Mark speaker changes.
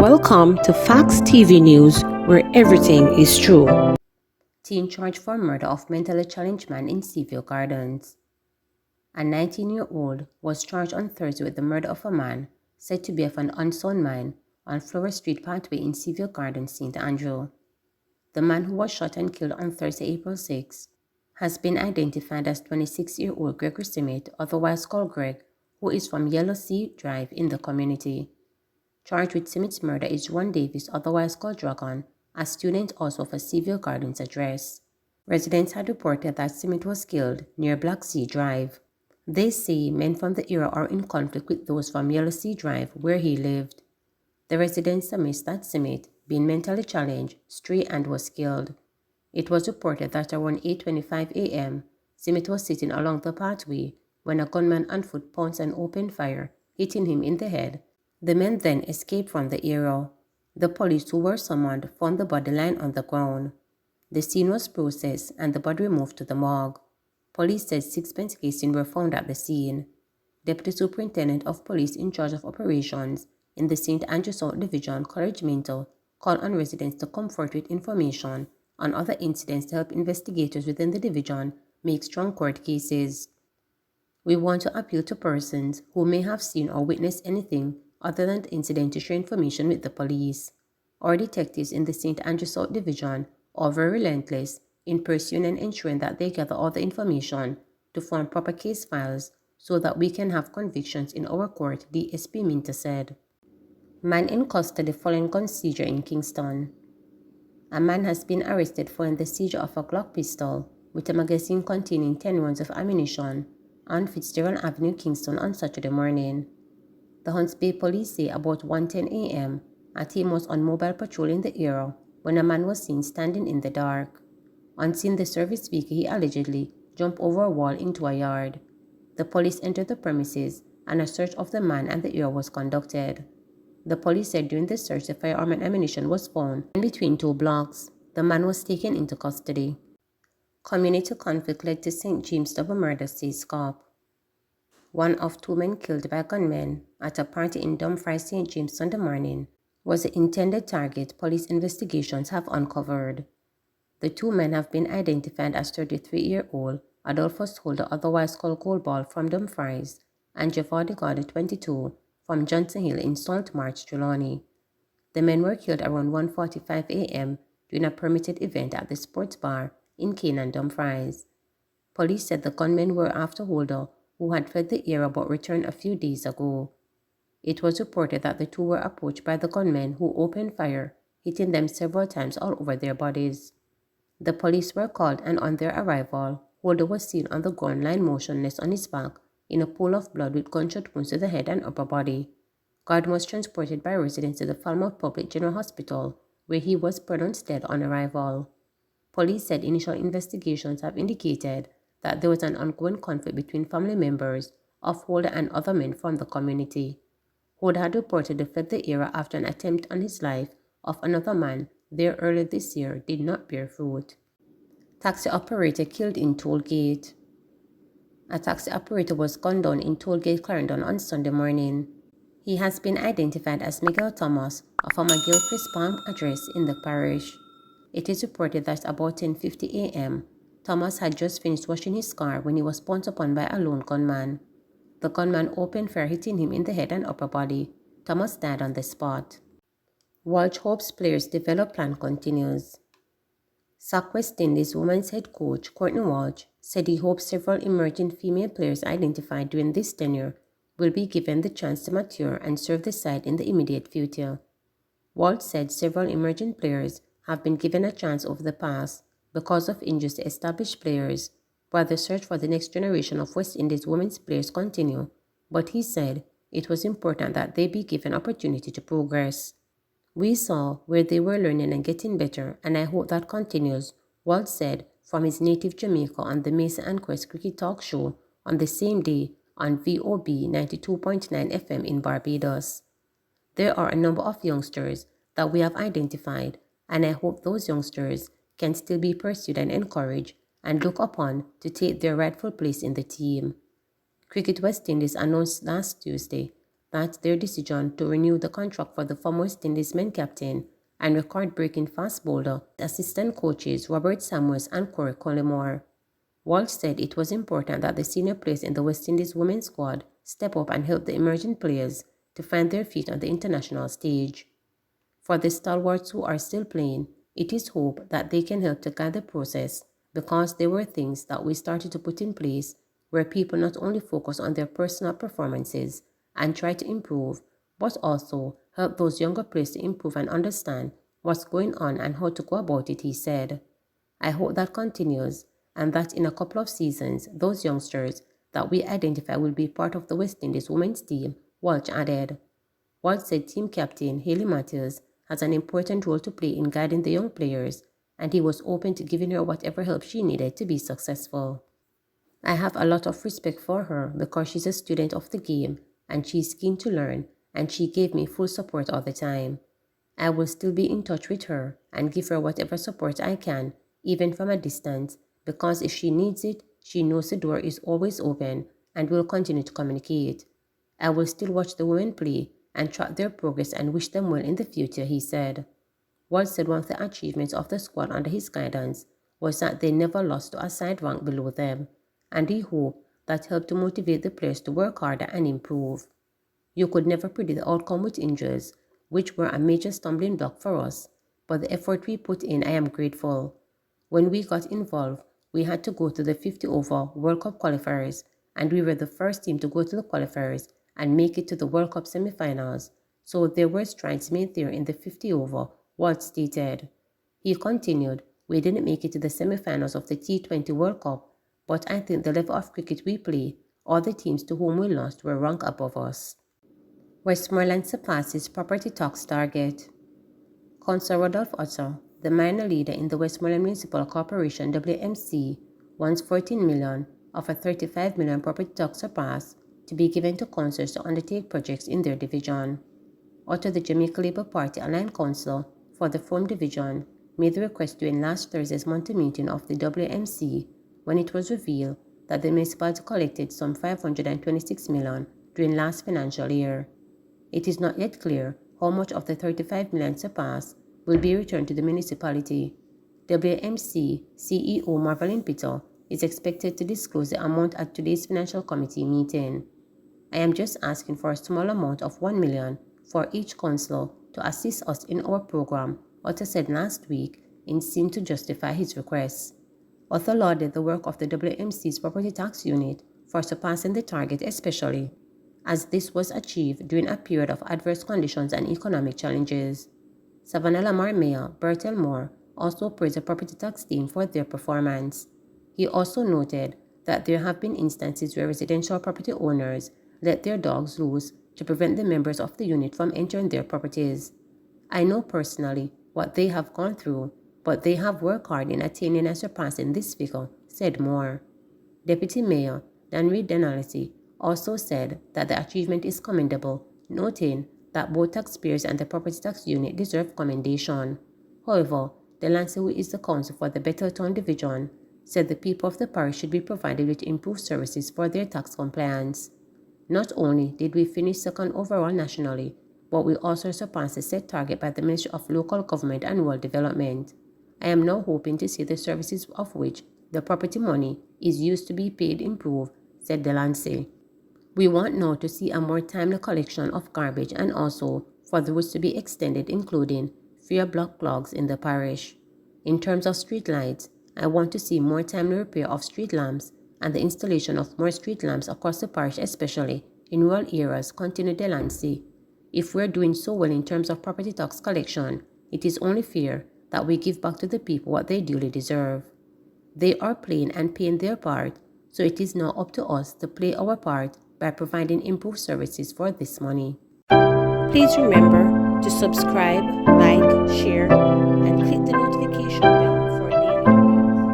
Speaker 1: Welcome to Facts TV News, where everything is true.
Speaker 2: Teen charged for murder of mentally challenged man in Seaview Gardens. A 19-year-old was charged on Thursday with the murder of a man said to be of an unsound mind on Flower Street Pathway in Seaview Gardens, St. Andrew. The man who was shot and killed on Thursday, April 6, has been identified as 26-year-old Gregory Simmet, otherwise called Greg, who is from Yellow Sea Drive in the community. Charged with Simmet's murder is Ron Davis, otherwise called Dragon, a student also of a Seaview Gardens address. Residents had reported that Simmet was killed near Black Sea Drive. They say men from the area are in conflict with those from Yellow Sea Drive, where he lived. The residents admit that Simmet, being mentally challenged, strayed and was killed. It was reported that around 8:25 a.m., Simmet was sitting along the pathway when a gunman on foot pounced and opened fire, hitting him in the head. The men then escaped from the area. The police who were summoned found the body lying on the ground. The scene was processed and the body removed to the morgue. Police said 6 pence casings were found at the scene. Deputy Superintendent of Police in charge of operations in the St. Andrew South Division, Coleridge Minto, called on residents to come forward with information on other incidents to help investigators within the division make strong court cases. We want to appeal to persons who may have seen or witnessed anything other than the incident to share information with the police. Our detectives in the St. Andrew South Division are very relentless in pursuing and ensuring that they gather all the information to form proper case files so that we can have convictions in our court, DSP Minter said. Man in custody following gun seizure in Kingston. A man has been arrested following the seizure of a Glock pistol with a magazine containing 10 rounds of ammunition on Fitzgerald Avenue, Kingston on Saturday morning. The Hunts Bay police say about 1:10 a.m., a team was on mobile patrol in the area when a man was seen standing in the dark. On seeing the service vehicle, he allegedly jumped over a wall into a yard. The police entered the premises and a search of the man and the area was conducted. The police said during the search, the firearm and ammunition was found in between 2 blocks. The man was taken into custody. Community conflict led to St. James double murder, says cop. One of 2 men killed by gunmen at a party in Dumfries, St. James Sunday morning was the intended target police investigations have uncovered. The 2 men have been identified as 33-year-old Adolphus Holder, otherwise called Goldball, from Dumfries, and Javadi Gordon, 22, from Johnson Hill in Salt March, Trelawney. The men were killed around 1:45 a.m. during a permitted event at the sports bar in Canaan, Dumfries. Police said the gunmen were after Holder, who had fled the area but returned a few days ago. It was reported that the 2 were approached by the gunmen who opened fire, hitting them several times all over their bodies. The police were called and on their arrival, Holder was seen on the ground lying motionless on his back in a pool of blood with gunshot wounds to the head and upper body. Gordon was transported by residents to the Falmouth Public General Hospital, where he was pronounced dead on arrival. Police said initial investigations have indicated that there was an ongoing conflict between family members of Holder and other men from the community. Holder had reportedly fled the area after an attempt on his life of another man there earlier this year did not bear fruit. Taxi operator killed in toll gate. A taxi operator was gunned down in toll gate Clarendon on Sunday morning. He has been identified as Miguel Thomas of a McGill-Chris Palm address in the parish. It is reported that about 10:50 a.m., Thomas had just finished washing his car when he was pounced upon by a lone gunman. The gunman opened fire, hitting him in the head and upper body. Thomas died on the spot. Walsh hopes players develop plan continues. SAC West Indies women's head coach Courtney Walsh said he hopes several emerging female players identified during this tenure will be given the chance to mature and serve the side in the immediate future. Walsh said several emerging players have been given a chance over the past because of injuries to established players, while the search for the next generation of West Indies women's players continue, but he said it was important that they be given opportunity to progress. We saw where they were learning and getting better, and I hope that continues, Walsh said from his native Jamaica on the Mason and Quest Cricket Talk Show on the same day on VOB 92.9 FM in Barbados. There are a number of youngsters that we have identified, and I hope those youngsters can still be pursued and encouraged and looked upon to take their rightful place in the team. Cricket West Indies announced last Tuesday that their decision to renew the contract for the former West Indies men captain and record-breaking fast bowler assistant coaches Robert Samuels and Corey Collymore. Walsh said it was important that the senior players in the West Indies women's squad step up and help the emerging players to find their feet on the international stage. For the stalwarts who are still playing, it is hope that they can help to guide the process, because there were things that we started to put in place where people not only focus on their personal performances and try to improve, but also help those younger players to improve and understand what's going on and how to go about it, he said. I hope that continues, and that in a couple of seasons, those youngsters that we identify will be part of the West Indies women's team, Walsh added. Walsh said team captain Hayley Matthews has an important role to play in guiding the young players, and he was open to giving her whatever help she needed to be successful. I have a lot of respect for her because she's a student of the game and she's keen to learn, and she gave me full support all the time. I will still be in touch with her and give her whatever support I can, even from a distance, because if she needs it, she knows the door is always open and will continue to communicate. I will still watch the women play and track their progress and wish them well in the future, he said. Walsh said one of the achievements of the squad under his guidance was that they never lost to a side rank below them, and he hoped that helped to motivate the players to work harder and improve. You could never predict the outcome with injuries, which were a major stumbling block for us, but the effort we put in, I am grateful. When we got involved, we had to go to the 50-over World Cup qualifiers, and we were the first team to go to the qualifiers and make it to the World Cup semi-finals, so there were strides made there in the 50-over, Walsh stated. He continued, we didn't make it to the semi-finals of the T20 World Cup, but I think the level of cricket we play, all the teams to whom we lost were ranked above us. Westmoreland surpasses property tax target. Councillor Rodolph Otter, the minor leader in the Westmoreland Municipal Corporation WMC, wants $14 million of a $35 million property tax surpass to be given to councillors to undertake projects in their division. Otter, the Jamaica Labour Party aligned councillor for the Frome division, made the request during last Thursday's monthly meeting of the WMC, when it was revealed that the municipality collected some $526 million during last financial year. It is not yet clear how much of the $35 million surpass will be returned to the municipality. WMC CEO Marvelyn Peter is expected to disclose the amount at today's financial committee meeting. I am just asking for a small amount of $1 million for each councillor to assist us in our program, Otter said last week in seemed to justify his request. Otter lauded the work of the WMC's property tax unit for surpassing the target, especially as this was achieved during a period of adverse conditions and economic challenges. Savannah Lamar Mayor Bertel Moore also praised the property tax team for their performance. He also noted that there have been instances where residential property owners let their dogs loose to prevent the members of the unit from entering their properties. I know personally what they have gone through, but they have worked hard in attaining and surpassing this figure, said Moore. Deputy Mayor Danry Denalty also said that the achievement is commendable, noting that both taxpayers and the property tax unit deserve commendation. However, Delancey, who is the council for the Bettertown division, said the people of the parish should be provided with improved services for their tax compliance. Not only did we finish second overall nationally, but we also surpassed the set target by the Ministry of Local Government and Rural Development. I am now hoping to see the services of which the property money is used to be paid improve, said Delancey. We want now to see a more timely collection of garbage and also for the routes to be extended, including fewer block clogs in the parish. In terms of street lights, I want to see more timely repair of street lamps and the installation of more street lamps across the parish, especially in rural areas, continued Delancey. If we're doing so well in terms of property tax collection, it is only fair that we give back to the people what they duly deserve. They are playing and paying their part, so it is now up to us to play our part by providing improved services for this money.
Speaker 1: Please remember to subscribe, like, share, and click the notification bell